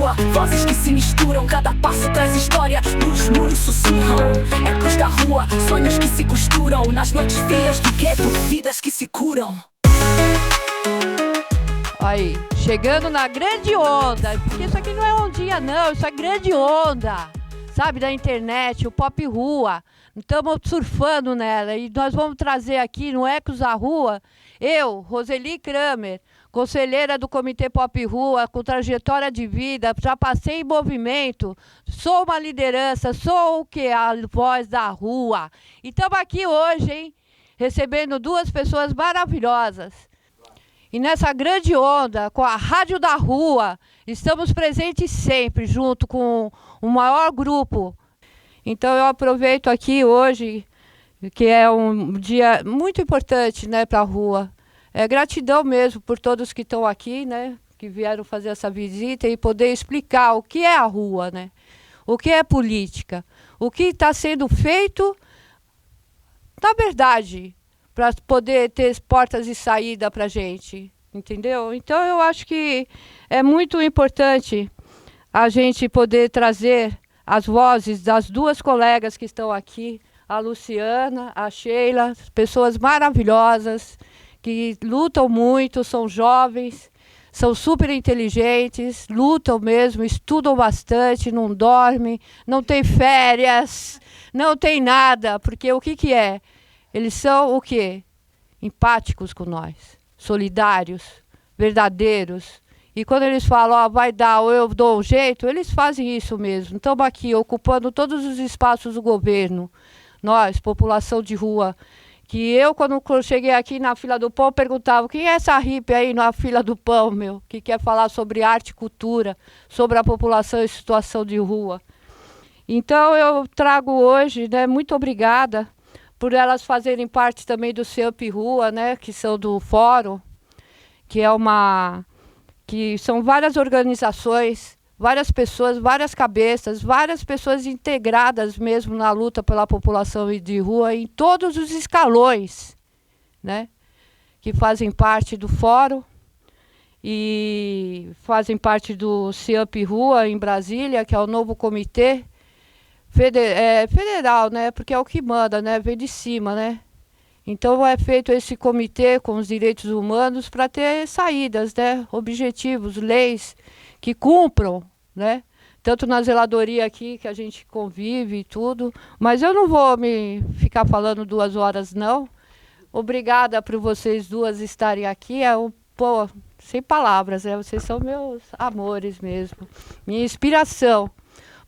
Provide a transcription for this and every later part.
rua, vozes que se misturam, cada passo traz história. Nos muros sussurram, ecos da rua, sonhos que se costuram. Nas noites frias do gueto, vidas que se curam. Aí, chegando na grande onda, porque isso aqui não é ondinha não, isso é grande onda, sabe, da internet, o Pop Rua. Estamos surfando nela e nós vamos trazer aqui no Ecos da Rua, eu, Roseli Kramer, conselheira do Comitê Pop Rua, com trajetória de vida, já passei em movimento, sou uma liderança, sou o que? A voz da rua. E estamos aqui hoje, hein, recebendo duas pessoas maravilhosas. E nessa grande onda, com a Rádio da Rua, estamos presentes sempre, junto com o maior grupo. Então eu aproveito aqui hoje, que é um dia muito importante, né, para a rua. É gratidão mesmo por todos que estão aqui, né, que vieram fazer essa visita e poder explicar o que é a rua, né, o que é política, o que está sendo feito, na verdade, para poder ter portas de saída para a gente, entendeu? Então eu acho que é muito importante a gente poder trazer as vozes das duas colegas que estão aqui, a Luciana, a Sheila, pessoas maravilhosas, que lutam muito, são jovens, são super inteligentes, lutam mesmo, estudam bastante, não dormem, não tem férias, não tem nada, porque o que é? Eles são o quê? Empáticos com nós, solidários, verdadeiros. E quando eles falam, ó, vai dar ou eu dou um jeito, eles fazem isso mesmo. Estamos aqui ocupando todos os espaços do governo. Nós, população de rua, que eu, quando cheguei aqui na fila do pão, perguntava, quem é essa hippie aí na fila do pão, meu? Que quer falar sobre arte e cultura, sobre a população em situação de rua. Então eu trago hoje, né, muito obrigada por elas fazerem parte também do CEUP Rua, né, que são do Fórum, que são várias organizações, várias pessoas, várias cabeças, várias pessoas integradas mesmo na luta pela população de rua em todos os escalões, né, que fazem parte do Fórum e fazem parte do CEUP Rua em Brasília, que é o novo comitê federal, né, porque é o que manda, né, vem de cima, né. Então é feito esse comitê com os direitos humanos para ter saídas, né, objetivos, leis que cumpram, né, tanto na zeladoria aqui que a gente convive e tudo, mas eu não vou me ficar falando 2 horas não. Obrigada por vocês duas estarem aqui, pô, sem palavras, né, vocês são meus amores mesmo, minha inspiração.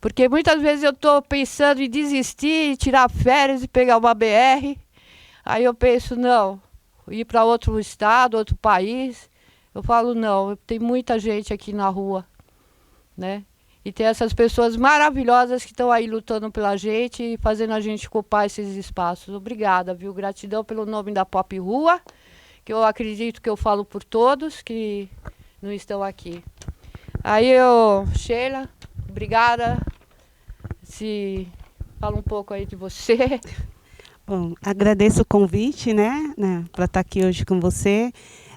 Porque muitas vezes eu estou pensando em desistir, tirar férias e pegar uma BR. Aí eu penso, não, ir para outro estado, outro país. Eu falo, não, tem muita gente aqui na rua, né? E tem essas pessoas maravilhosas que estão aí lutando pela gente e fazendo a gente ocupar esses espaços. Obrigada, viu? Gratidão pelo nome da Pop Rua, que eu acredito que eu falo por todos que não estão aqui. Aí Sheila, obrigada. Fala um pouco aí de você. Bom, agradeço o convite, né, para estar aqui hoje com você.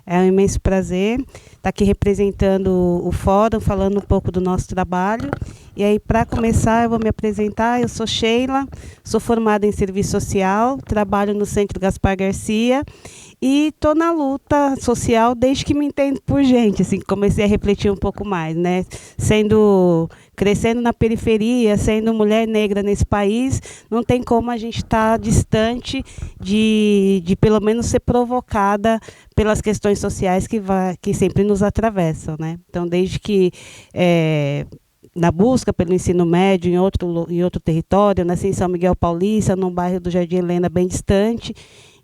É um imenso prazer estar aqui representando o Fórum, falando um pouco do nosso trabalho. E aí, para começar, eu vou me apresentar. Eu sou Sheila, sou formada em serviço social, trabalho no Centro Gaspar Garcia e estou na luta social desde que me entendo por gente. Assim, comecei a refletir um pouco mais, né? Crescendo na periferia, sendo mulher negra nesse país, não tem como a gente estar distante de pelo menos ser provocada pelas questões sociais que sempre nos atravessam, né? Então, desde que na busca pelo ensino médio em outro território, nasci em São Miguel Paulista, num bairro do Jardim Helena bem distante.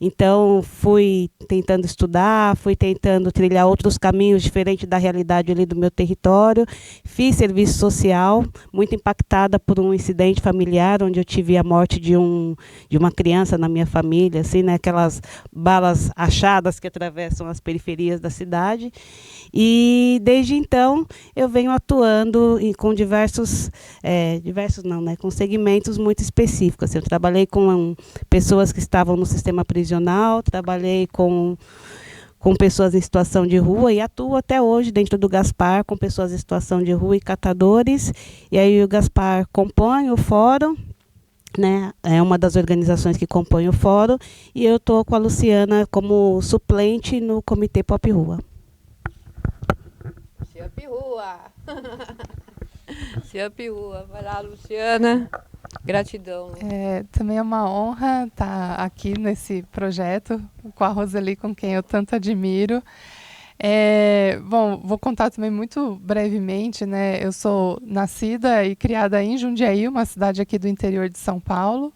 Então, fui tentando estudar, fui tentando trilhar outros caminhos diferentes da realidade ali do meu território. Fiz serviço social, muito impactada por um incidente familiar, onde eu tive a morte de uma criança na minha família, assim, né, aquelas balas achadas que atravessam as periferias da cidade. E, desde então, eu venho atuando com com segmentos muito específicos. Eu trabalhei com pessoas que estavam no sistema prisional, trabalhei com com pessoas em situação de rua e atuo até hoje dentro do Gaspar com pessoas em situação de rua e catadores. E aí o Gaspar compõe o fórum, né? É uma das organizações que compõe o fórum, e eu estou com a Luciana como suplente no Comitê Pop Rua. Ciamp Rua! Ciamp Rua! Vai lá, Luciana. Gratidão. Também é uma honra estar aqui nesse projeto com a Roseli, com quem eu tanto admiro. Bom, vou contar também muito brevemente, né? Eu sou nascida e criada em Jundiaí, uma cidade aqui do interior de São Paulo.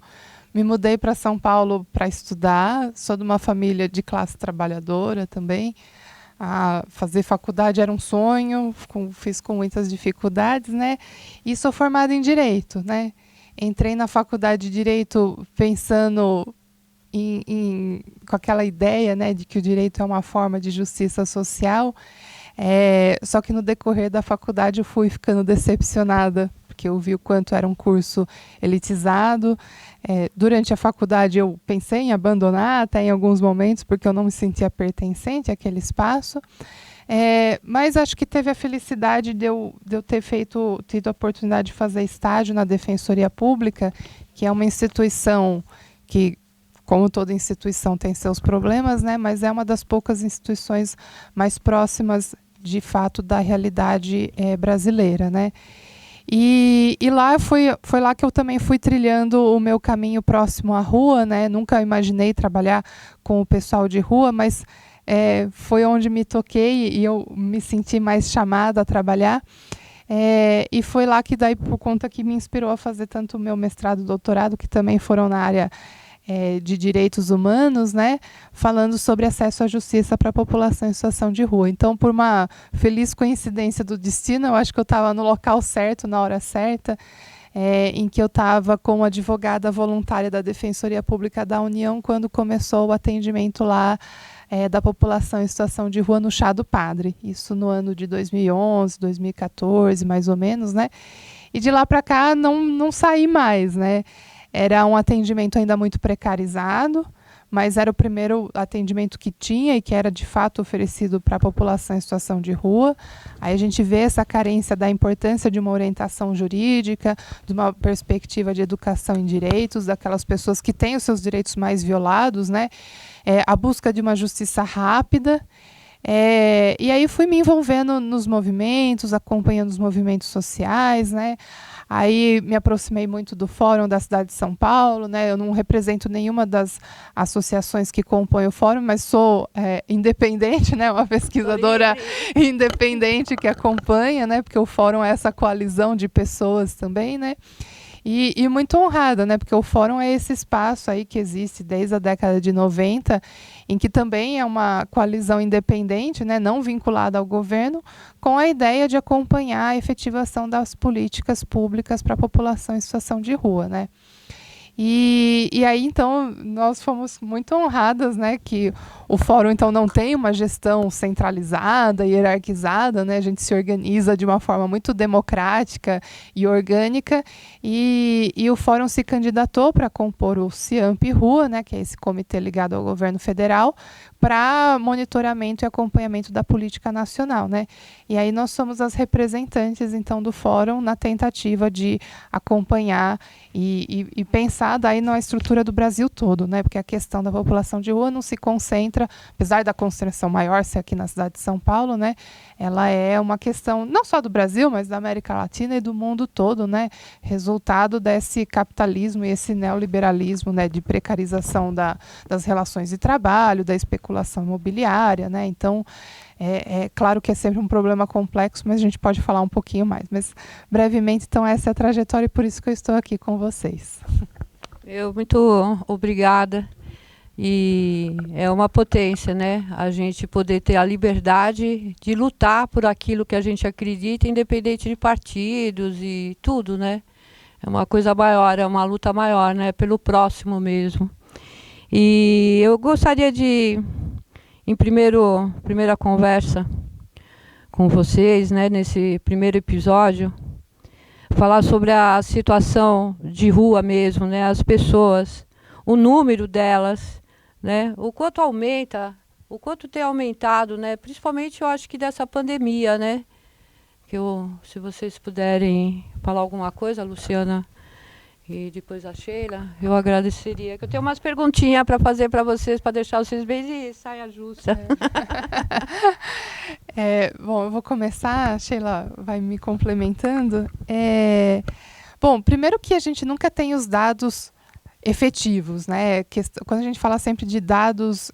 Me mudei para São Paulo para estudar, sou de uma família de classe trabalhadora também. Fazer faculdade era um sonho, fiz com muitas dificuldades, né? E sou formada em Direito, né? Entrei na faculdade de Direito pensando com aquela ideia, né, de que o direito é uma forma de justiça social, só que no decorrer da faculdade eu fui ficando decepcionada, porque eu vi o quanto era um curso elitizado. Durante a faculdade eu pensei em abandonar até em alguns momentos, porque eu não me sentia pertencente àquele espaço. Mas acho que teve a felicidade de eu ter tido a oportunidade de fazer estágio na Defensoria Pública, que é uma instituição que, como toda instituição, tem seus problemas, né? Mas é uma das poucas instituições mais próximas, de fato, da realidade brasileira, né? E lá foi lá que eu também fui trilhando o meu caminho próximo à rua, né? Nunca imaginei trabalhar com o pessoal de rua, mas foi onde me toquei e eu me senti mais chamada a trabalhar. E foi lá que daí, por conta que me inspirou a fazer tanto o meu mestrado e doutorado, que também foram na área de direitos humanos, né, falando sobre acesso à justiça para a população em situação de rua. Então, por uma feliz coincidência do destino, eu acho que eu estava no local certo, na hora certa, em que eu estava como advogada voluntária da Defensoria Pública da União, quando começou o atendimento lá da população em situação de rua no Chá do Padre. Isso no ano de 2011, 2014, mais ou menos, né? E de lá para cá não saí mais, né? Era um atendimento ainda muito precarizado, mas era o primeiro atendimento que tinha e que era de fato oferecido para a população em situação de rua. Aí a gente vê essa carência da importância de uma orientação jurídica, de uma perspectiva de educação em direitos, daquelas pessoas que têm os seus direitos mais violados, né? A busca de uma justiça rápida. E aí fui me envolvendo nos movimentos, acompanhando os movimentos sociais, né? Aí me aproximei muito do Fórum da cidade de São Paulo, né? Eu não represento nenhuma das associações que compõem o Fórum, mas sou independente, né? Uma pesquisadora independente que acompanha, né? Porque o Fórum é essa coalizão de pessoas também, né? E muito honrada, né? Porque o Fórum é esse espaço aí que existe desde a década de 90, em que também é uma coalizão independente, né? Não vinculada ao governo, com a ideia de acompanhar a efetivação das políticas públicas para a população em situação de rua, né? E aí, então, nós fomos muito honradas, né, que o Fórum, então, não tem uma gestão centralizada, hierarquizada, né, a gente se organiza de uma forma muito democrática e orgânica, e o Fórum se candidatou para compor o Ciamp Rua, né, que é esse comitê ligado ao governo federal, para monitoramento e acompanhamento da política nacional, né? E aí nós somos as representantes, então, do Fórum na tentativa de acompanhar e pensar daí na estrutura do Brasil todo, né? Porque a questão da população de rua não se concentra, apesar da concentração maior ser aqui na cidade de São Paulo, né? Ela é uma questão não só do Brasil, mas da América Latina e do mundo todo, né? Resultado desse capitalismo e esse neoliberalismo, né? De precarização das relações de trabalho, da especulação imobiliária, né? Então, é claro que é sempre um problema complexo, mas a gente pode falar um pouquinho mais. Mas, brevemente, então, essa é a trajetória e por isso que eu estou aqui com vocês. Muito obrigada. E é uma potência, né? A gente poder ter a liberdade de lutar por aquilo que a gente acredita, independente de partidos e tudo, né? É uma coisa maior, é uma luta maior, né? Pelo próximo mesmo. E eu gostaria de, em primeira conversa com vocês, né, nesse primeiro episódio, falar sobre a situação de rua mesmo, né, as pessoas, o número delas, né, o quanto aumenta o quanto tem aumentado, né? Principalmente eu acho que dessa pandemia, né? Se vocês puderem falar alguma coisa, a Luciana e depois a Sheila, eu agradeceria. Eu tenho umas perguntinhas para fazer para vocês, para deixar vocês bem de saia justa. Bom, eu vou começar, a Sheila vai me complementando. Bom, primeiro que a gente nunca tem os dados efetivos, né? Quando a gente fala sempre de dados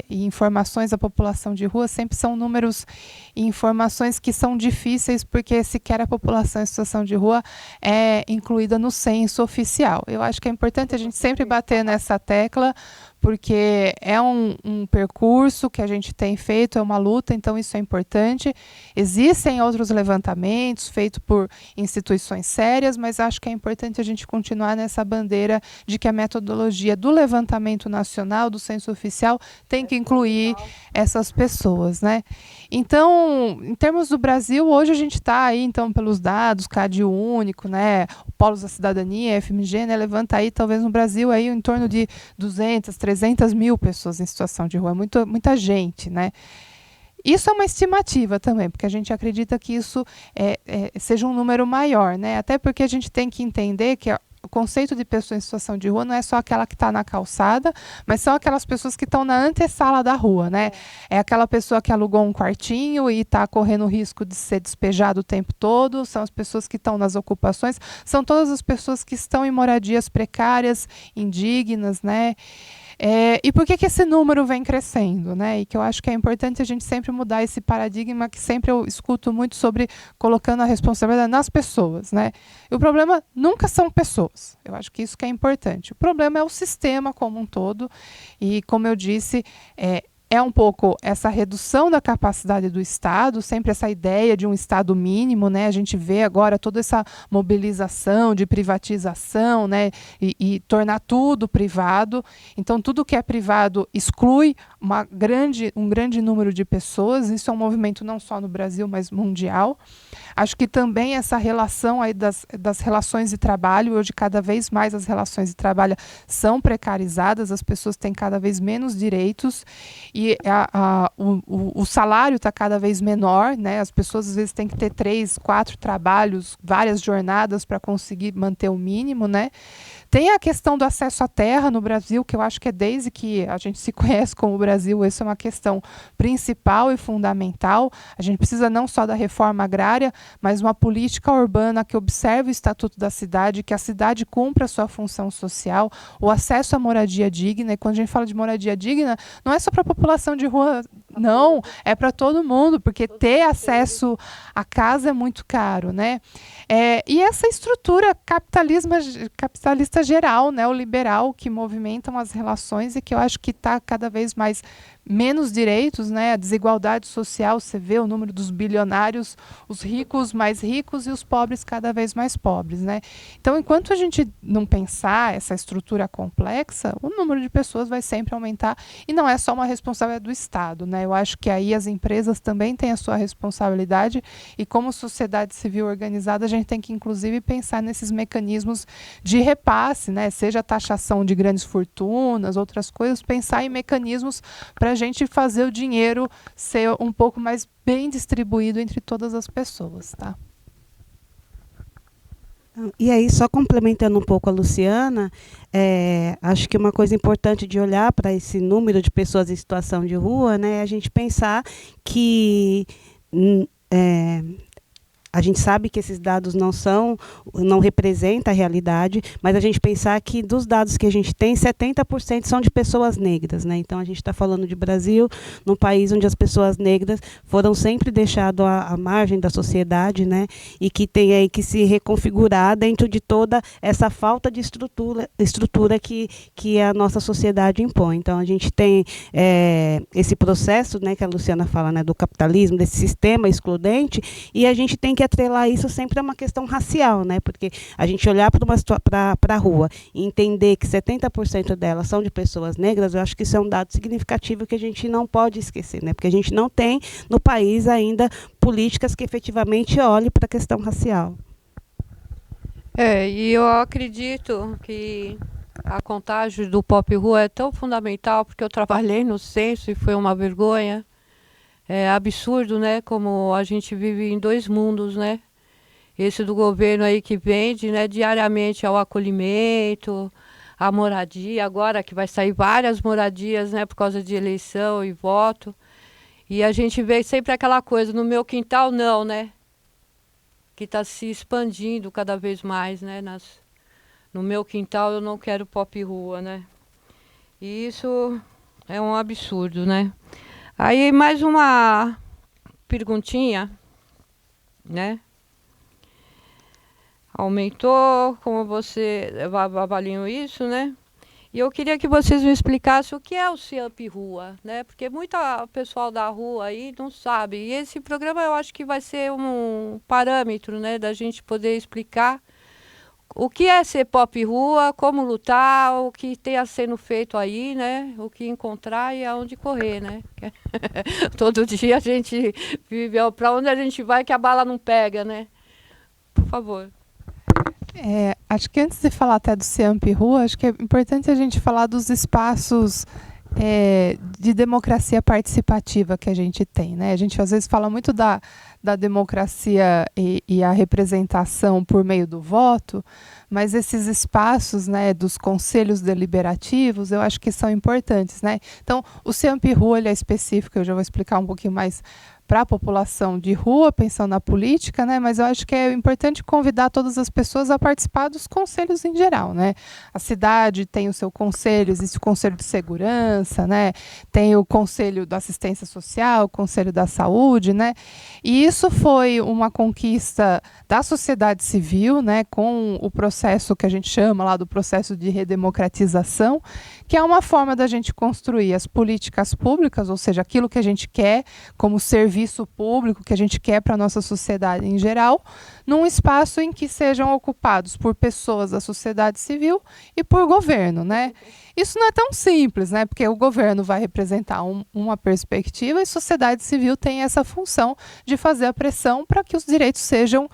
e informações da população de rua, sempre são números e informações que são difíceis, porque sequer a população em situação de rua é incluída no censo oficial. Eu acho que é importante a gente sempre bater nessa tecla, porque é um percurso que a gente tem feito, é uma luta, então isso é importante. Existem outros levantamentos feitos por instituições sérias, mas acho que é importante a gente continuar nessa bandeira de que a metodologia do levantamento nacional, do censo oficial, tem que incluir essas pessoas, né? Então, em termos do Brasil, hoje a gente está aí, então, pelos dados, CAD único, né? O Polos da Cidadania, FMG, né? Levanta aí, talvez no Brasil, aí, em torno de 200, 300 mil pessoas em situação de rua, é muita gente, né? Isso é uma estimativa também, porque a gente acredita que isso seja um número maior, né? Até porque a gente tem que entender que o conceito de pessoa em situação de rua não é só aquela que está na calçada, mas são aquelas pessoas que estão na antessala da rua, né? É aquela pessoa que alugou um quartinho e está correndo o risco de ser despejado o tempo todo, são as pessoas que estão nas ocupações, são todas as pessoas que estão em moradias precárias, indignas, né? E por que esse número vem crescendo, né? E que eu acho que é importante a gente sempre mudar esse paradigma que sempre eu escuto muito sobre colocando a responsabilidade nas pessoas, né? E o problema nunca são pessoas. Eu acho que isso que é importante. O problema é o sistema como um todo. E, como eu disse, é um pouco essa redução da capacidade do Estado, sempre essa ideia de um Estado mínimo, né? A gente vê agora toda essa mobilização de privatização, né? E tornar tudo privado. Então, tudo que é privado exclui um grande número de pessoas. Isso é um movimento não só no Brasil, mas mundial. Acho que também essa relação aí das relações de trabalho, hoje cada vez mais as relações de trabalho são precarizadas, as pessoas têm cada vez menos direitos e o salário está cada vez menor, né? As pessoas às vezes têm que ter 3, 4 trabalhos, várias jornadas para conseguir manter o mínimo, né? Tem a questão do acesso à terra no Brasil, que eu acho que é desde que a gente se conhece como Brasil, essa é uma questão principal e fundamental. A gente precisa não só da reforma agrária, mas uma política urbana que observe o Estatuto da Cidade, que a cidade cumpra a sua função social, o acesso à moradia digna. E quando a gente fala de moradia digna, não é só para a população de rua, não, é para todo mundo, porque ter acesso à casa é muito caro, né? E essa estrutura capitalista geral, neoliberal, que movimentam as relações e que eu acho que está cada vez mais menos direitos, né? A desigualdade social, você vê o número dos bilionários, os ricos mais ricos e os pobres cada vez mais pobres, né? Então, enquanto a gente não pensar essa estrutura complexa, o número de pessoas vai sempre aumentar e não é só uma responsabilidade do Estado, né? Eu acho que aí as empresas também têm a sua responsabilidade e como sociedade civil organizada, a gente tem que inclusive pensar nesses mecanismos de repasse, né? Seja a taxação de grandes fortunas, outras coisas, pensar em mecanismos para a gente fazer o dinheiro ser um pouco mais bem distribuído entre todas as pessoas, tá? E aí, só complementando um pouco a Luciana, acho que uma coisa importante de olhar para esse número de pessoas em situação de rua, né, é a gente pensar que a gente sabe que esses dados não representam a realidade, mas a gente pensar que dos dados que a gente tem, 70% são de pessoas negras, né? Então a gente está falando de Brasil, num país onde as pessoas negras foram sempre deixadas à margem da sociedade, né? E que tem aí que se reconfigurar dentro de toda essa falta de estrutura que a nossa sociedade impõe. Então a gente tem esse processo, né, que a Luciana fala, né, do capitalismo, desse sistema excludente, e a gente tem que atrelar isso sempre a uma questão racial, né? Porque a gente olhar para a rua e entender que 70% delas são de pessoas negras, eu acho que isso é um dado significativo que a gente não pode esquecer, né? Porque a gente não tem no país ainda políticas que efetivamente olhem para a questão racial. E eu acredito que a contagem do Pop Rua é tão fundamental, porque eu trabalhei no censo e foi uma vergonha. É absurdo, né? Como a gente vive em dois mundos, né? Esse do governo aí que vende, né, diariamente ao acolhimento, a moradia, agora que vai sair várias moradias, né, por causa de eleição e voto. E a gente vê sempre aquela coisa, no meu quintal não, né? Que está se expandindo cada vez mais, né? No meu quintal eu não quero Pop Rua, né? E isso é um absurdo, né? Aí mais uma perguntinha, né? Aumentou, como você avaliam isso, né? E eu queria que vocês me explicassem o que é o CIAMP Rua, né? Porque muita pessoal da rua aí não sabe. E esse programa eu acho que vai ser um parâmetro, né? Da gente poder explicar o que é ser Pop Rua, como lutar, o que está sendo feito aí, né? O que encontrar e aonde correr, né? Todo dia a gente vive, para onde a gente vai que a bala não pega, né? Por favor. Acho que antes de falar até do CIAMP Rua, acho que é importante a gente falar dos espaços de democracia participativa que a gente tem, né? A gente às vezes fala muito da democracia e a representação por meio do voto, mas esses espaços, né, dos conselhos deliberativos, eu acho que são importantes, né? Então, o CIAMP Rua ele é específico, eu já vou explicar um pouquinho mais para a população de rua, pensando na política, né? Mas eu acho que é importante convidar todas as pessoas a participar dos conselhos em geral, né? A cidade tem o seu conselho, existe o conselho de segurança, né? Tem o conselho da assistência social, o conselho da saúde, né? E isso foi uma conquista da sociedade civil, né? Com o processo que a gente chama lá do processo de redemocratização, que é uma forma da gente construir as políticas públicas, ou seja, aquilo que a gente quer como serviço público, que a gente quer para a nossa sociedade em geral, num espaço em que sejam ocupados por pessoas da sociedade civil e por governo, né? Isso não é tão simples, né? Porque o governo vai representar uma perspectiva e a sociedade civil tem essa função de fazer a pressão para que os direitos sejam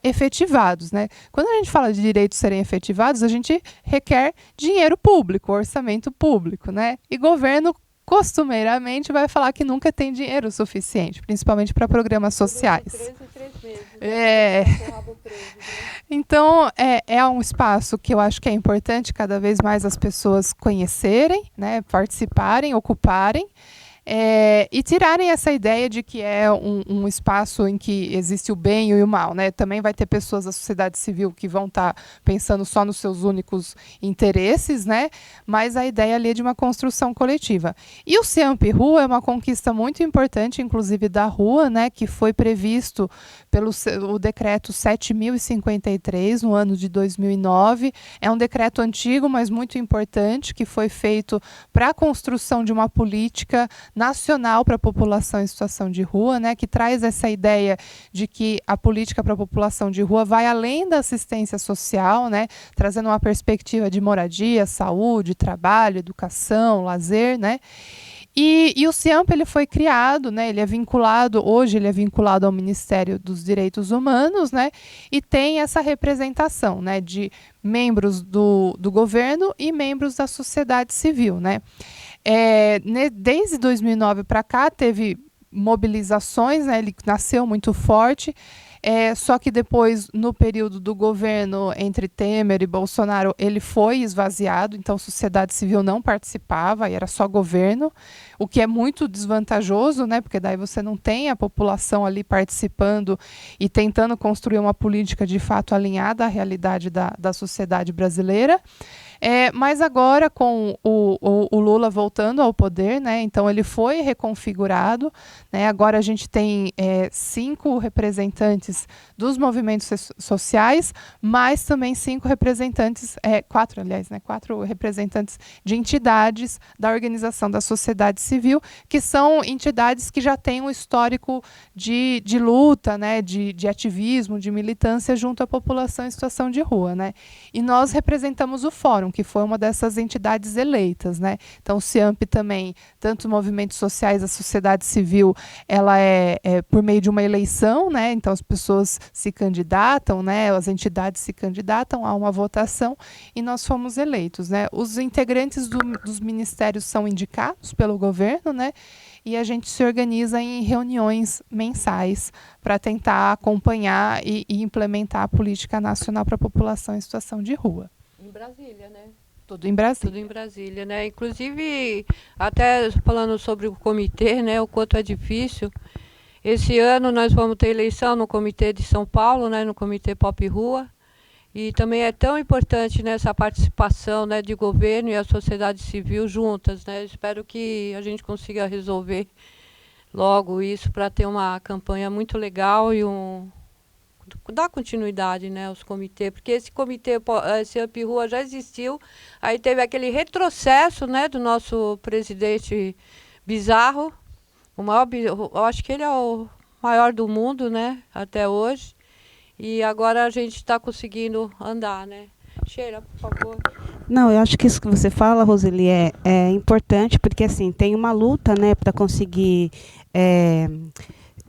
efetivados, né? Quando a gente fala de direitos serem efetivados, a gente requer dinheiro público, orçamento público, né? E governo costumeiramente vai falar que nunca tem dinheiro suficiente, principalmente para programas sociais. 3 meses. Então, é um espaço que eu acho que é importante cada vez mais as pessoas conhecerem, né, participarem, ocuparem, e tirarem essa ideia de que é um espaço em que existe o bem e o mal, né? Também vai ter pessoas da sociedade civil que vão estar pensando só nos seus únicos interesses, né? Mas a ideia ali é de uma construção coletiva. E o CIAMP Rua é uma conquista muito importante, inclusive da rua, né? Que foi previsto pelo o decreto 7.053, no ano de 2009. É um decreto antigo, mas muito importante, que foi feito para a construção de uma política nacional para a população em situação de rua, né, que traz essa ideia de que a política para a população de rua vai além da assistência social, né, trazendo uma perspectiva de moradia, saúde, trabalho, educação, lazer, né. E o CIAMP ele foi criado, né, hoje ele é vinculado ao Ministério dos Direitos Humanos, né, e tem essa representação, né, de membros do governo e membros da sociedade civil, né. Desde 2009 para cá teve mobilizações, né, ele nasceu muito forte, só que depois, no período do governo entre Temer e Bolsonaro, ele foi esvaziado, então a sociedade civil não participava, e era só governo, o que é muito desvantajoso, né, porque daí você não tem a população ali participando e tentando construir uma política de fato alinhada à realidade da sociedade brasileira. Mas agora, com o Lula voltando ao poder, né, então ele foi reconfigurado, né, agora a gente tem 5 representantes dos movimentos sociais, mas também 5 representantes, 4, aliás, né, 4 representantes de entidades da organização da sociedade civil, que são entidades que já têm um histórico de luta, né, de ativismo, de militância junto à população em situação de rua, né, e nós representamos o Fórum. governo, que foi uma dessas entidades eleitas, né? Então, o CIAMP também, tanto os movimentos sociais, a sociedade civil, ela é por meio de uma eleição, né? Então, as pessoas se candidatam, né? As entidades se candidatam a uma votação e nós fomos eleitos, né? Os integrantes dos ministérios são indicados pelo governo, né? E a gente se organiza em reuniões mensais para tentar acompanhar e implementar a política nacional para a população em situação de rua. Em Brasília, né? Tudo em Brasília. Tudo em Brasília, né? Inclusive, até falando sobre o comitê, né? O quanto é difícil. Esse ano nós vamos ter eleição no comitê de São Paulo, né? No comitê Pop Rua. E também é tão importante nessa participação, né, de governo e a sociedade civil juntas, né? Espero que a gente consiga resolver logo isso para ter uma campanha muito legal e dar continuidade, né, aos comitês, porque esse comitê, esse Up Rua já existiu, aí teve aquele retrocesso, né, do nosso presidente Bizarro, eu acho que ele é o maior do mundo, né, até hoje. E agora a gente está conseguindo andar, né? Sheila, por favor. Não, eu acho que isso que você fala, Roseli, é importante, porque assim, tem uma luta, né, para conseguir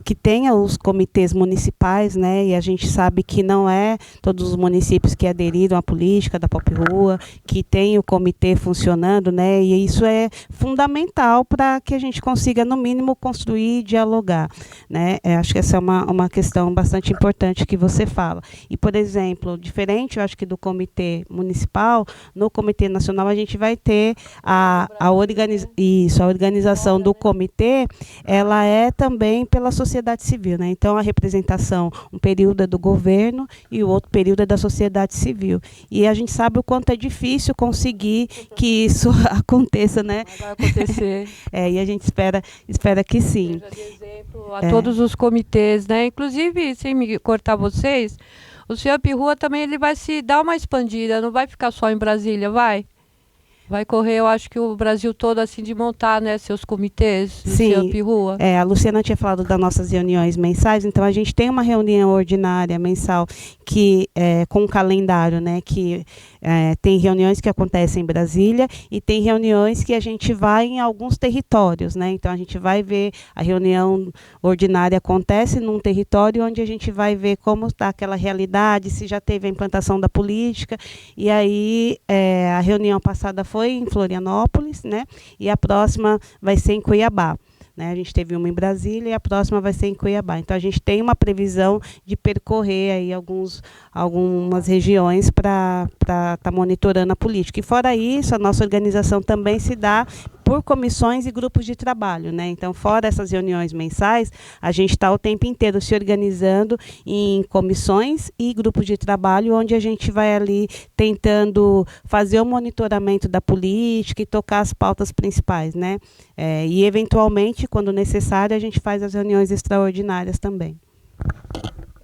que tenha os comitês municipais, né, e a gente sabe que não é todos os municípios que aderiram à política da Pop Rua, que tem o comitê funcionando, né, e isso é fundamental para que a gente consiga, no mínimo, construir e dialogar, né. Acho que essa é uma questão bastante importante que você fala. E, por exemplo, diferente, eu acho que do comitê municipal, no comitê nacional a gente vai ter a organização do comitê, ela é também pela sociedade civil, né? Então a representação, um período é do governo e o outro período é da sociedade civil. E a gente sabe o quanto é difícil conseguir que isso aconteça, né? Mas vai acontecer. E a gente espera que sim. Seja de exemplo a todos os comitês, né? Inclusive, sem me cortar vocês, o CIAMP Rua também ele vai se dar uma expandida, não vai ficar só em Brasília, vai? Vai correr, eu acho que o Brasil todo, assim, de montar, né, seus comitês de CIAMP Rua. A Luciana tinha falado das nossas reuniões mensais, então a gente tem uma reunião ordinária mensal que com um calendário, né, que tem reuniões que acontecem em Brasília e tem reuniões que a gente vai em alguns territórios, né? Então a gente vai ver, a reunião ordinária acontece num território onde a gente vai ver como está aquela realidade, se já teve a implantação da política, e aí a reunião passada foi em Florianópolis, né? E a próxima vai ser em Cuiabá. Né? A gente teve uma em Brasília e a próxima vai ser em Cuiabá. Então, a gente tem uma previsão de percorrer aí algumas regiões para estar monitorando a política. E, fora isso, a nossa organização também se dá por comissões e grupos de trabalho, né? Então, fora essas reuniões mensais, a gente está o tempo inteiro se organizando em comissões e grupos de trabalho, onde a gente vai ali tentando fazer o monitoramento da política e tocar as pautas principais, né? E, eventualmente, quando necessário, a gente faz as reuniões extraordinárias também.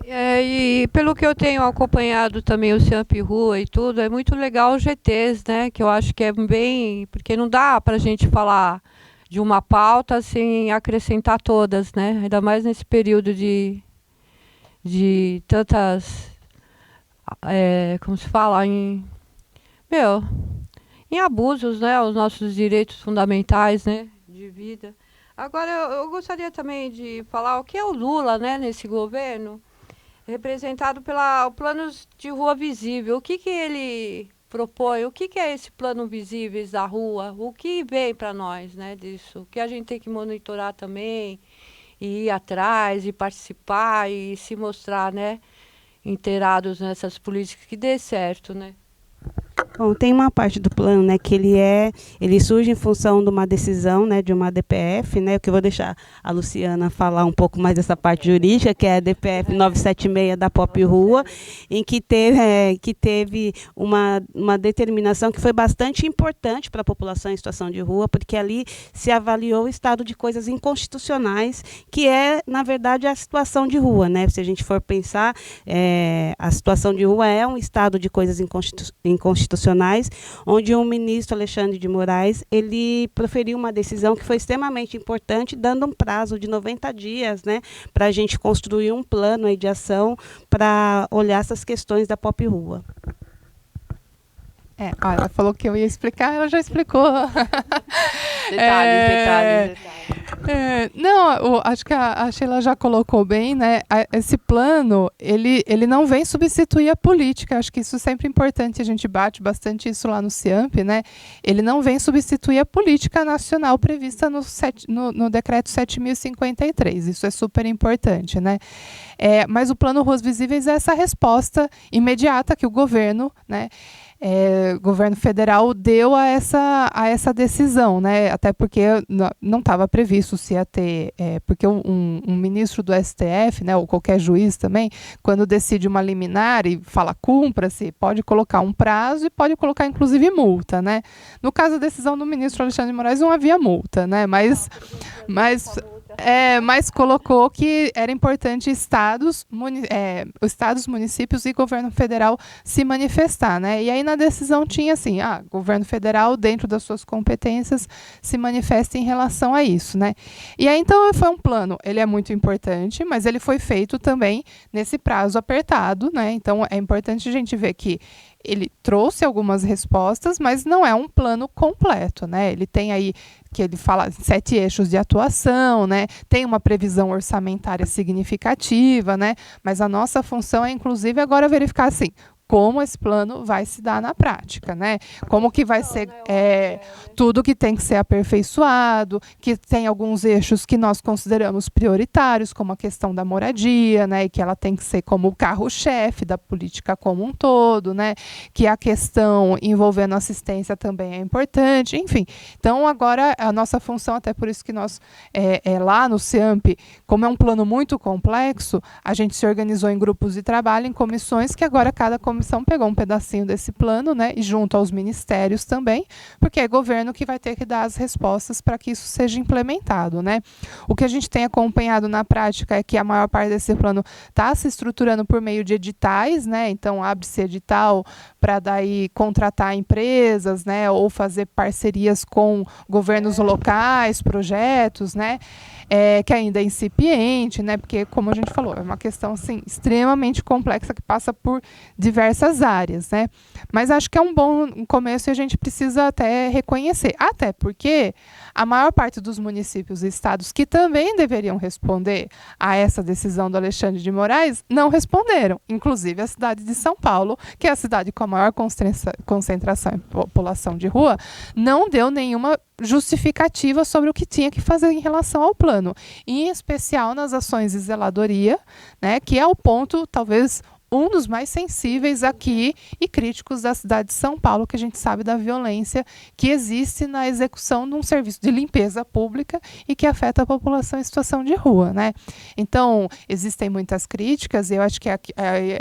E pelo que eu tenho acompanhado também o CIAMP Rua e tudo, é muito legal os GTs, né? Que eu acho que é bem... Porque não dá para a gente falar de uma pauta sem acrescentar todas, né? Ainda mais nesse período de tantas... como se fala? Em abusos, né? Aos nossos direitos fundamentais, né? De vida. Agora, eu gostaria também de falar o que é o Lula, né? Nesse governo, representado pelo Plano de Rua Visível. O que ele propõe? O que é esse Plano Visíveis da Rua? O que vem para nós, né, disso? O que a gente tem que monitorar também, e ir atrás, e participar, e se mostrar, né, inteirados nessas políticas que dê certo, né? Bom, tem uma parte do plano, né, que ele surge em função de uma decisão, né, de uma DPF, né, que eu vou deixar a Luciana falar um pouco mais dessa parte jurídica, que é a DPF 976 da Pop Rua, em que teve uma determinação que foi bastante importante para a população em situação de rua, porque ali se avaliou o estado de coisas inconstitucionais, que é, na verdade, a situação de rua, né? Se a gente for pensar, a situação de rua é um estado de coisas inconstitucionais, onde o ministro Alexandre de Moraes, ele proferiu uma decisão que foi extremamente importante, dando um prazo de 90 dias, né, para a gente construir um plano aí de ação para olhar essas questões da Pop Rua. Ela falou que eu ia explicar, ela já explicou. Detalhes. Não, acho que a Sheila já colocou bem, né? Esse plano, ele não vem substituir a política. Acho que isso é sempre importante, a gente bate bastante isso lá no CIAMP, né? Ele não vem substituir a política nacional prevista no decreto 7.053. Isso é super importante, né? Mas o plano Ruas Visíveis é essa resposta imediata que o governo, né? Governo federal deu a essa decisão, né? Até porque não estava previsto se ia ter, porque um ministro do STF, né, ou qualquer juiz também, quando decide uma liminar e fala cumpra-se, pode colocar um prazo e pode colocar inclusive multa, né? No caso da decisão do ministro Alexandre de Moraes não havia multa, né? Mas colocou que era importante estados, municípios e governo federal se manifestar, né? E aí na decisão tinha assim, governo federal, dentro das suas competências, se manifesta em relação a isso, né? E aí então foi um plano, ele é muito importante, mas ele foi feito também nesse prazo apertado, né? Então é importante a gente ver que ele trouxe algumas respostas, mas não é um plano completo, né? Ele tem aí, que ele fala 7 eixos de atuação, né? Tem uma previsão orçamentária significativa, né? Mas a nossa função é, inclusive, agora verificar, assim, como esse plano vai se dar na prática, né? Como que vai ser tudo que tem que ser aperfeiçoado, que tem alguns eixos que nós consideramos prioritários, como a questão da moradia, né? E que ela tem que ser como o carro-chefe da política como um todo, né? Que a questão envolvendo assistência também é importante, enfim. Então, agora, a nossa função, até por isso que nós, lá no CIAMP, como é um plano muito complexo, a gente se organizou em grupos de trabalho, em comissões, que agora cada comissão pegou um pedacinho desse plano, né, e junto aos ministérios também, porque é governo que vai ter que dar as respostas para que isso seja implementado, né. O que a gente tem acompanhado na prática é que a maior parte desse plano está se estruturando por meio de editais, né, então abre-se edital para daí contratar empresas, né, ou fazer parcerias com governos locais, projetos, né, que ainda é incipiente, né, porque, como a gente falou, é uma questão assim, extremamente complexa que passa por diversas áreas, né? Mas acho que é um bom começo e a gente precisa até reconhecer, até porque a maior parte dos municípios e estados que também deveriam responder a essa decisão do Alexandre de Moraes não responderam, inclusive a cidade de São Paulo, que é a cidade com a maior concentração em população de rua, não deu nenhuma justificativa sobre o que tinha que fazer em relação ao plano, em especial nas ações de zeladoria, né, que é o ponto, talvez, um dos mais sensíveis aqui e críticos da cidade de São Paulo, que a gente sabe da violência que existe na execução de um serviço de limpeza pública e que afeta a população em situação de rua, né? Então, existem muitas críticas e eu acho que é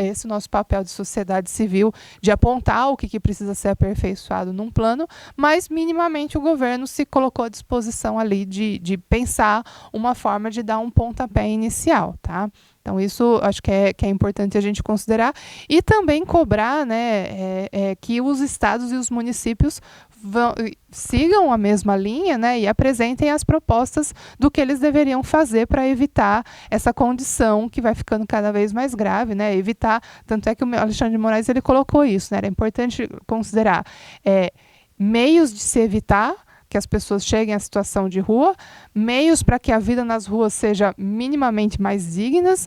esse o nosso papel de sociedade civil, de apontar o que precisa ser aperfeiçoado num plano, mas minimamente o governo se colocou à disposição ali de pensar uma forma de dar um pontapé inicial, tá? Então, isso acho que é importante a gente considerar e também cobrar, né, que os estados e os municípios sigam a mesma linha, né, e apresentem as propostas do que eles deveriam fazer para evitar essa condição que vai ficando cada vez mais grave, né, evitar, tanto é que o Alexandre de Moraes ele colocou isso, né, era importante considerar meios de se evitar que as pessoas cheguem à situação de rua, meios para que a vida nas ruas seja minimamente mais dignas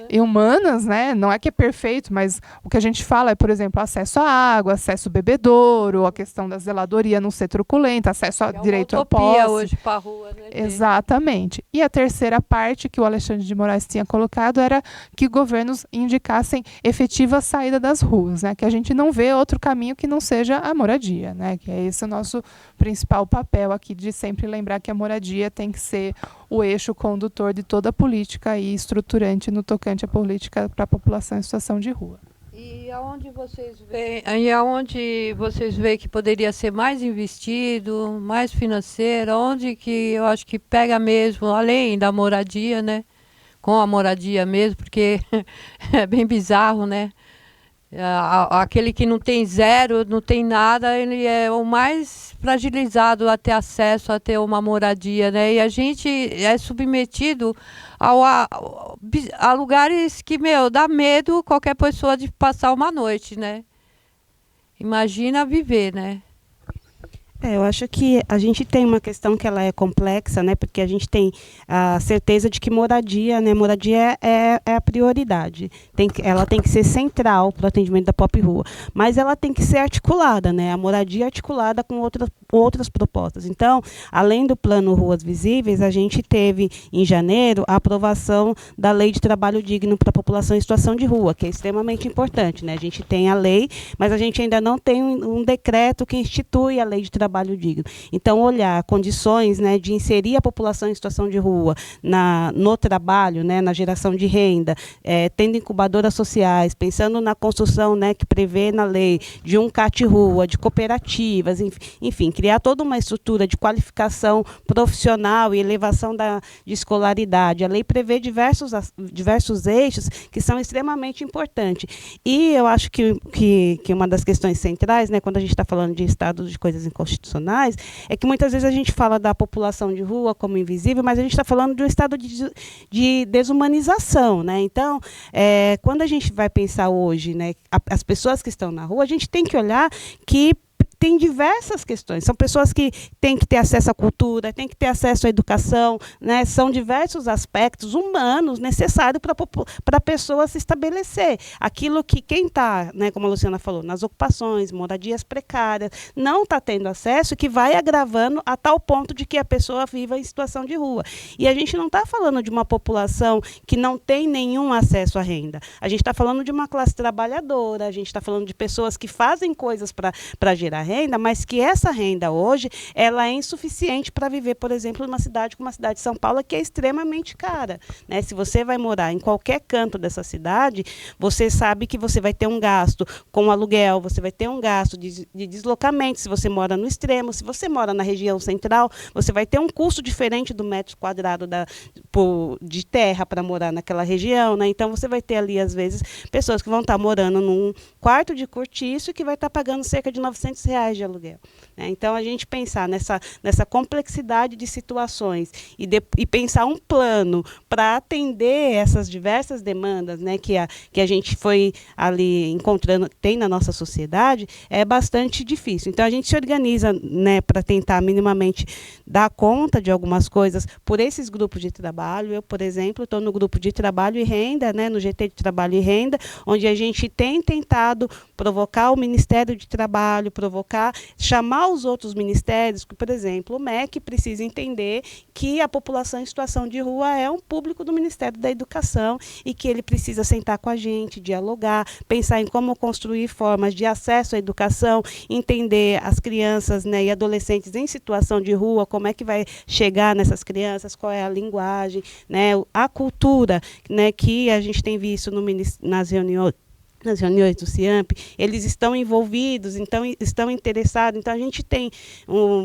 e humanas, né? Não é que é perfeito, mas o que a gente fala é, por exemplo, acesso à água, acesso ao bebedouro, a questão da zeladoria não ser truculenta, acesso ao direito à posse. Hoje para a rua, né? Exatamente. E a terceira parte que o Alexandre de Moraes tinha colocado era que governos indicassem efetiva saída das ruas, né? Que a gente não vê outro caminho que não seja a moradia, né? Que é esse o nosso principal papel aqui, de sempre lembrar que a moradia tem que ser o eixo condutor de toda a política e estruturante no tocante à política para a população em situação de rua. E aonde vocês veem que poderia ser mais investido, mais financeiro, onde que eu acho que pega mesmo, além da moradia, né? Com a moradia mesmo, porque é bem bizarro, né? Aquele que não tem zero, não tem nada, ele é o mais fragilizado a ter acesso a ter uma moradia, né? E a gente é submetido a lugares que, dá medo qualquer pessoa de passar uma noite, né? Imagina viver, né? Eu acho que a gente tem uma questão que ela é complexa, né? Porque a gente tem a certeza de que moradia, né? Moradia é a prioridade. Ela tem que ser central para o atendimento da Pop Rua. Mas ela tem que ser articulada, né? A moradia articulada com outras propostas. Então, além do plano Ruas Visíveis, a gente teve, em janeiro, a aprovação da Lei de Trabalho Digno para a População em Situação de Rua, que é extremamente importante, né? A gente tem a lei, mas a gente ainda não tem um decreto que institui a Lei de Trabalho Digno. Então, olhar condições, né, de inserir a população em situação de rua no trabalho, né, na geração de renda, tendo incubadoras sociais, pensando na construção, né, que prevê na lei de um CAT-Rua, de cooperativas, enfim, criar toda uma estrutura de qualificação profissional e elevação de escolaridade. A lei prevê diversos eixos que são extremamente importantes. E eu acho que uma das questões centrais, né, quando a gente está falando de estado de coisas inconstitucionais, é que muitas vezes a gente fala da população de rua como invisível, mas a gente está falando de um estado de desumanização, né? Então, quando a gente vai pensar hoje, né, as pessoas que estão na rua, a gente tem que olhar que tem diversas questões. São pessoas que têm que ter acesso à cultura, têm que ter acesso à educação, né? São diversos aspectos humanos necessários para a pessoa se estabelecer. Aquilo que quem está, né, como a Luciana falou, nas ocupações, moradias precárias, não está tendo acesso, que vai agravando a tal ponto de que a pessoa viva em situação de rua. E a gente não está falando de uma população que não tem nenhum acesso à renda. A gente está falando de uma classe trabalhadora, a gente está falando de pessoas que fazem coisas para gerar renda, mas que essa renda hoje ela é insuficiente para viver, por exemplo, numa cidade como a cidade de São Paulo, que é extremamente cara, né? Se você vai morar em qualquer canto dessa cidade, você sabe que você vai ter um gasto com aluguel, você vai ter um gasto de deslocamento, se você mora no extremo, se você mora na região central, você vai ter um custo diferente do metro quadrado de terra para morar naquela região, né? Então você vai ter ali, às vezes, pessoas que vão estar morando num quarto de cortiço e que vai estar pagando cerca de R$ 900 de aluguel, né? Então, a gente pensar nessa complexidade de situações e pensar um plano para atender essas diversas demandas, né, que a gente foi ali encontrando, tem na nossa sociedade, é bastante difícil. Então, a gente se organiza, né, para tentar minimamente dar conta de algumas coisas por esses grupos de trabalho. Eu, por exemplo, estou no grupo de trabalho e renda, né, no GT de Trabalho e Renda, onde a gente tem tentado provocar o Ministério de Trabalho, chamar os outros ministérios, que, por exemplo, o MEC precisa entender que a população em situação de rua é um público do Ministério da Educação e que ele precisa sentar com a gente, dialogar, pensar em como construir formas de acesso à educação, entender as crianças, né, e adolescentes em situação de rua, como é que vai chegar nessas crianças, qual é a linguagem, né, a cultura, né, que a gente tem visto nas reuniões do CIAMP, eles estão envolvidos, então estão interessados. Então, a gente tem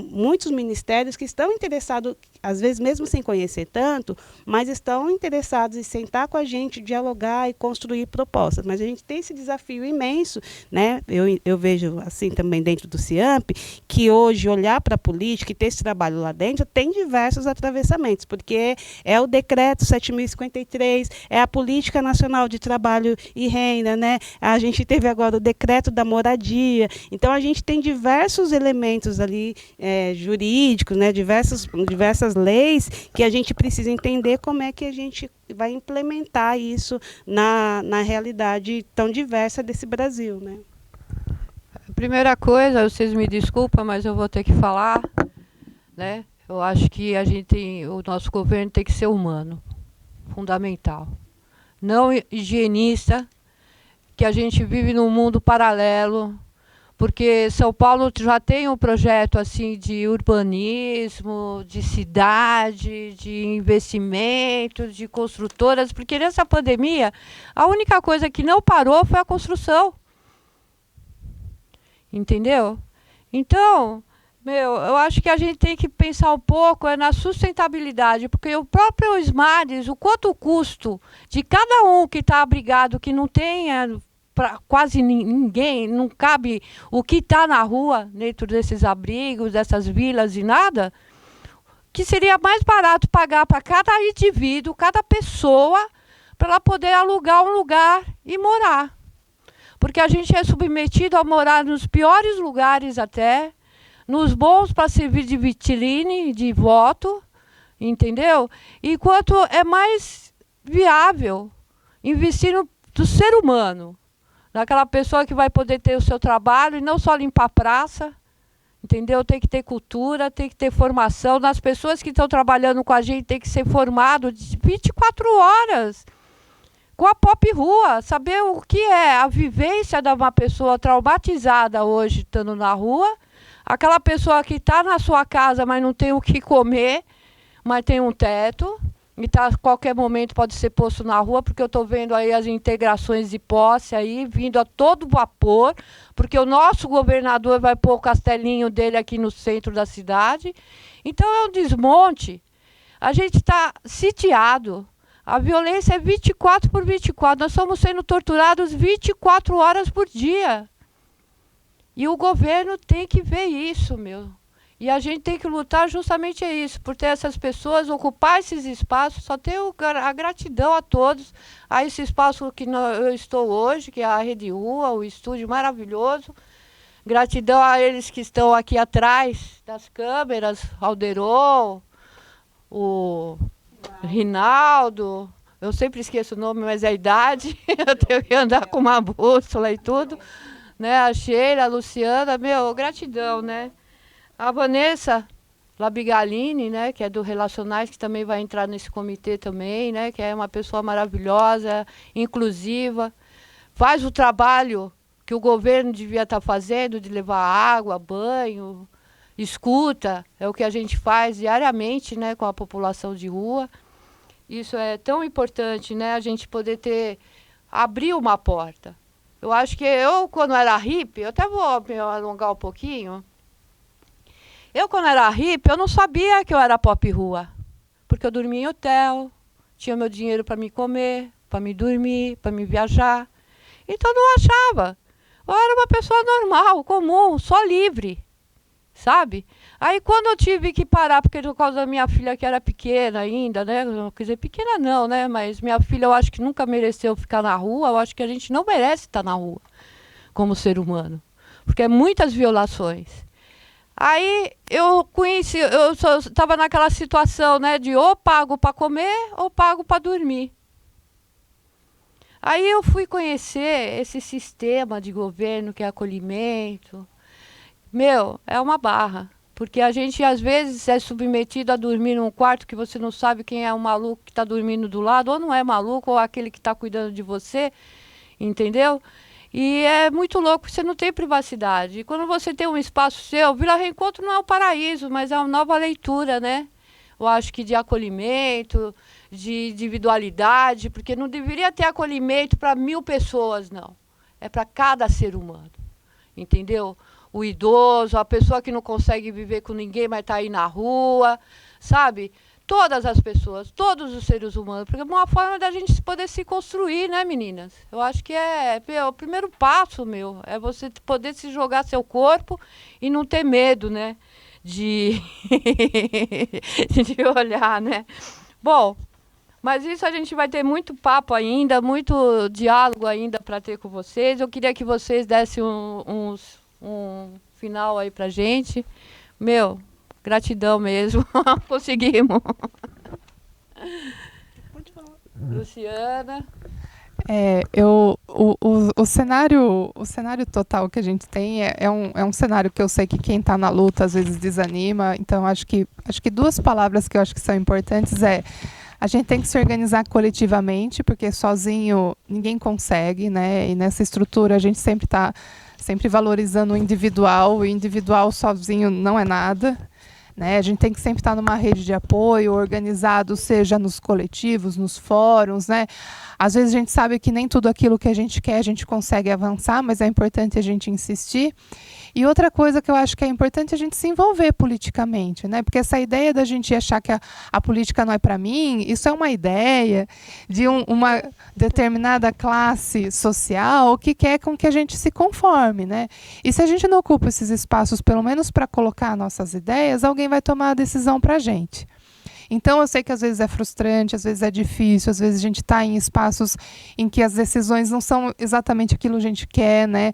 muitos ministérios que estão interessados, às vezes mesmo sem conhecer tanto, mas estão interessados em sentar com a gente, dialogar e construir propostas. Mas a gente tem esse desafio imenso, né? Eu vejo assim também dentro do CIAMP, que hoje olhar para a política e ter esse trabalho lá dentro tem diversos atravessamentos, porque é o decreto 7.053, é a Política Nacional de Trabalho e Renda, né? A gente teve agora o decreto da moradia. Então, a gente tem diversos elementos ali jurídicos, né? Diversas leis que a gente precisa entender como é que a gente vai implementar isso na realidade tão diversa desse Brasil, né? Primeira coisa, vocês me desculpam, mas eu vou ter que falar, né? Eu acho que o nosso governo tem que ser humano, fundamental. Não higienista, que a gente vive num mundo paralelo, porque São Paulo já tem um projeto assim de urbanismo, de cidade, de investimento, de construtoras, porque nessa pandemia a única coisa que não parou foi a construção. Entendeu? Então, eu acho que a gente tem que pensar um pouco na sustentabilidade, porque o próprio SMARES, o quanto o custo de cada um que está abrigado, que não tenha para quase ninguém, não cabe o que está na rua, dentro desses abrigos, dessas vilas e nada, que seria mais barato pagar para cada indivíduo, cada pessoa, para ela poder alugar um lugar e morar. porque a gente é submetido a morar nos piores lugares até, nos bons para servir de vitrine, de voto, entendeu? Enquanto é mais viável investir do ser humano, naquela pessoa que vai poder ter o seu trabalho e não só limpar a praça, entendeu? Tem que ter cultura, tem que ter formação. Nas pessoas que estão trabalhando com a gente tem que ser formado de 24 horas. Com a Pop Rua, saber o que é a vivência de uma pessoa traumatizada hoje estando na rua, aquela pessoa que está na sua casa, mas não tem o que comer, mas tem um teto, e tá, a qualquer momento pode ser posto na rua, porque eu estou vendo aí as integrações de posse aí, vindo a todo vapor, porque o nosso governador vai pôr o castelinho dele aqui no centro da cidade. Então é um desmonte. A gente está sitiado. A violência é 24/24. Nós estamos sendo torturados 24 horas por dia. E o governo tem que ver isso, meu. E a gente tem que lutar justamente isso, por ter essas pessoas, ocupar esses espaços. Só tenho a gratidão a todos, a esse espaço que eu estou hoje, que é a Rede Rua, o estúdio maravilhoso. Gratidão a eles que estão aqui atrás das câmeras, Alderô, o Rinaldo, eu sempre esqueço o nome, mas é a idade, eu tenho que andar com uma bússola e tudo, né? A Sheila, a Luciana, meu, gratidão, né? A Vanessa Labigalini, né, que é do Relacionais, que também vai entrar nesse comitê também, né, que é uma pessoa maravilhosa, inclusiva, faz o trabalho que o governo devia estar fazendo, de levar água, banho, escuta, é o que a gente faz diariamente, né, com a população de rua. Isso é tão importante, né, a gente poder abrir uma porta. Eu acho que eu, quando era hippie, eu até vou me alongar um pouquinho. Eu, quando era hippie, eu não sabia que eu era pop rua, porque eu dormia em hotel, tinha meu dinheiro para me comer, para me dormir, para me viajar. Então, eu não achava. Eu era uma pessoa normal, comum, só livre, sabe? Aí, quando eu tive que parar, porque por causa da minha filha, que era pequena ainda, né? Quer dizer, pequena não, né? Mas minha filha, eu acho que nunca mereceu ficar na rua. Eu acho que a gente não merece estar na rua, como ser humano, porque é muitas violações. Aí eu conheci, eu estava naquela situação, né, de ou pago para comer ou pago para dormir. Aí eu fui conhecer esse sistema de governo que é acolhimento. Meu, é uma barra, porque a gente às vezes é submetido a dormir num quarto que você não sabe quem é o maluco que está dormindo do lado, ou não é maluco, ou aquele que está cuidando de você, entendeu? E é muito louco, você não tem privacidade. E quando você tem um espaço seu, Vila Reencontro não é o paraíso, mas é uma nova leitura, né? Eu acho que de acolhimento, de individualidade, porque não deveria ter acolhimento para 1000 pessoas, não. É para cada ser humano, entendeu? O idoso, a pessoa que não consegue viver com ninguém, mas está aí na rua, sabe? Todas as pessoas, todos os seres humanos, porque é uma forma da gente poder se construir, né, meninas? Eu acho que é o primeiro passo, meu, é você poder se jogar seu corpo e não ter medo, né, de olhar, né? Bom, mas isso a gente vai ter muito papo ainda, muito diálogo ainda para ter com vocês. Eu queria que vocês dessem um final aí pra gente. Meu, gratidão mesmo. Conseguimos. Pode falar. Luciana. O cenário total que a gente tem é um cenário que eu sei que quem está na luta às vezes desanima. Então, acho que 2 palavras que eu acho que são importantes é: a gente tem que se organizar coletivamente, porque sozinho ninguém consegue, né? E nessa estrutura a gente sempre está valorizando o individual sozinho não é nada. Né? A gente tem que sempre estar numa rede de apoio, organizado, seja nos coletivos, nos fóruns, né? Às vezes a gente sabe que nem tudo aquilo que a gente quer a gente consegue avançar, mas é importante a gente insistir. E outra coisa que eu acho que é importante é a gente se envolver politicamente, né? Porque essa ideia da gente achar que a política não é para mim, isso é uma ideia de uma determinada classe social que quer com que a gente se conforme, né? E se a gente não ocupa esses espaços, pelo menos para colocar nossas ideias, alguém vai tomar a decisão para a gente. Então, eu sei que às vezes é frustrante, às vezes é difícil, às vezes a gente está em espaços em que as decisões não são exatamente aquilo que a gente quer, né?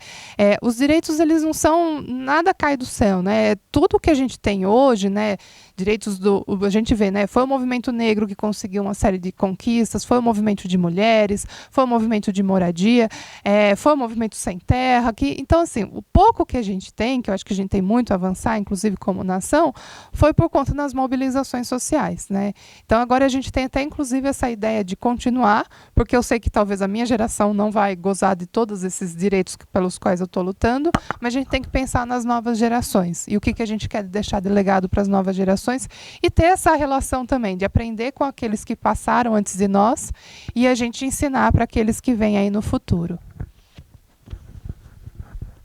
Os direitos, eles não são, nada cai do céu, né? Tudo que a gente tem hoje, né? Direitos a gente vê, né? Foi o movimento negro que conseguiu uma série de conquistas, foi o movimento de mulheres, foi o movimento de moradia, foi o movimento sem terra, então, assim, o pouco que a gente tem, que eu acho que a gente tem muito a avançar, inclusive como nação, foi por conta das mobilizações sociais, né? Então, agora a gente tem até, inclusive, essa ideia de continuar, porque eu sei que talvez a minha geração não vai gozar de todos esses direitos pelos quais eu estou lutando, mas a gente tem que pensar nas novas gerações e o que a gente quer deixar de legado para as novas gerações e ter essa relação também de aprender com aqueles que passaram antes de nós e a gente ensinar para aqueles que vêm aí no futuro.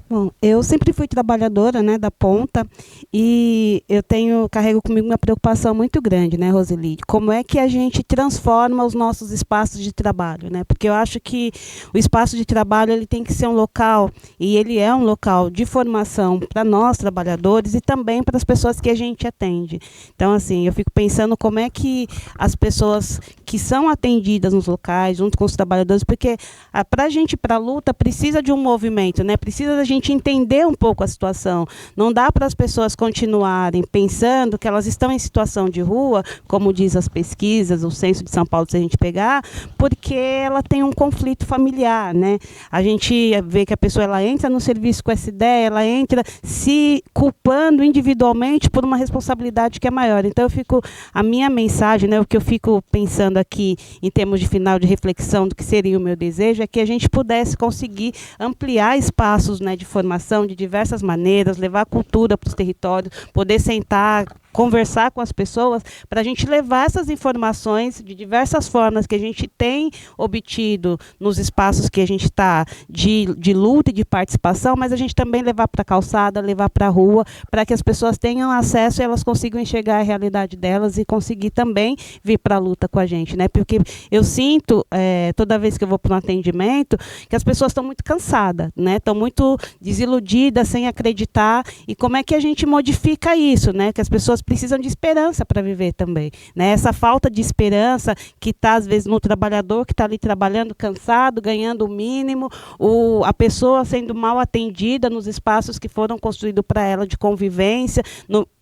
Bom, eu sempre fui trabalhadora, né, da ponta, e eu carrego comigo uma preocupação muito grande, né, Roseli? Como é que a gente transforma os nossos espaços de trabalho, né? Porque eu acho que o espaço de trabalho ele tem que ser um local, e ele é um local de formação para nós trabalhadores e também para as pessoas que a gente atende. Então, assim, eu fico pensando como é que as pessoas que são atendidas nos locais, junto com os trabalhadores, porque para a gente ir para a luta precisa de um movimento, né? Precisa da gente entender um pouco a situação. Não dá para as pessoas continuarem pensando que elas estão em situação de rua, como diz as pesquisas, o Censo de São Paulo, se a gente pegar, porque ela tem um conflito familiar, né? A gente vê que a pessoa ela entra no serviço com essa ideia, ela entra se culpando individualmente por uma responsabilidade que é maior. Então, a minha mensagem, né, o que eu fico pensando aqui em termos de final de reflexão do que seria o meu desejo, é que a gente pudesse conseguir ampliar espaços, né, de formação de diversas maneiras, levar cultura para os territórios, poder sentar, conversar com as pessoas, para a gente levar essas informações de diversas formas que a gente tem obtido nos espaços que a gente está de luta e de participação, mas a gente também levar para a calçada, levar para a rua, para que as pessoas tenham acesso e elas consigam enxergar a realidade delas e conseguir também vir para a luta com a gente, né? Porque eu sinto, toda vez que eu vou para um atendimento, que as pessoas estão muito cansadas, né? Estão muito desiludidas, sem acreditar, e como é que a gente modifica isso, né? Que as pessoas precisam de esperança para viver também, né? Essa falta de esperança que está, às vezes, no trabalhador que está ali trabalhando cansado, ganhando o mínimo, a pessoa sendo mal atendida nos espaços que foram construídos para ela de convivência,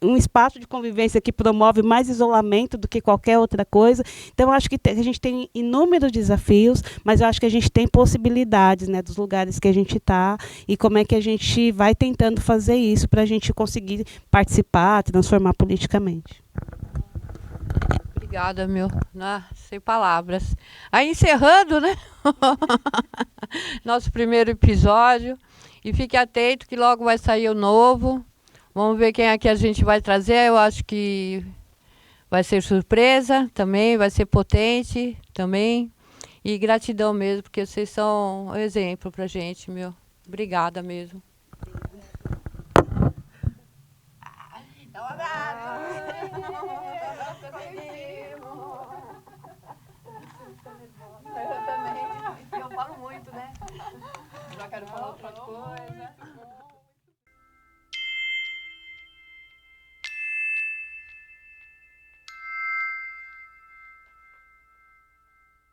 um espaço de convivência que promove mais isolamento do que qualquer outra coisa. Então, eu acho que a gente tem inúmeros desafios, mas eu acho que a gente tem possibilidades, né, dos lugares que a gente está e como é que a gente vai tentando fazer isso para a gente conseguir participar, transformar politicamente. Obrigada, meu. Sem palavras. Aí, encerrando, né? Nosso primeiro episódio. E fique atento que logo vai sair o novo. Vamos ver quem é que a gente vai trazer. Eu acho que vai ser surpresa também, vai ser potente também. E gratidão mesmo, porque vocês são um exemplo pra gente, meu. Obrigada mesmo. Dá um abraço. Eu também. Eu falo muito, né? Já quero falar outra coisa.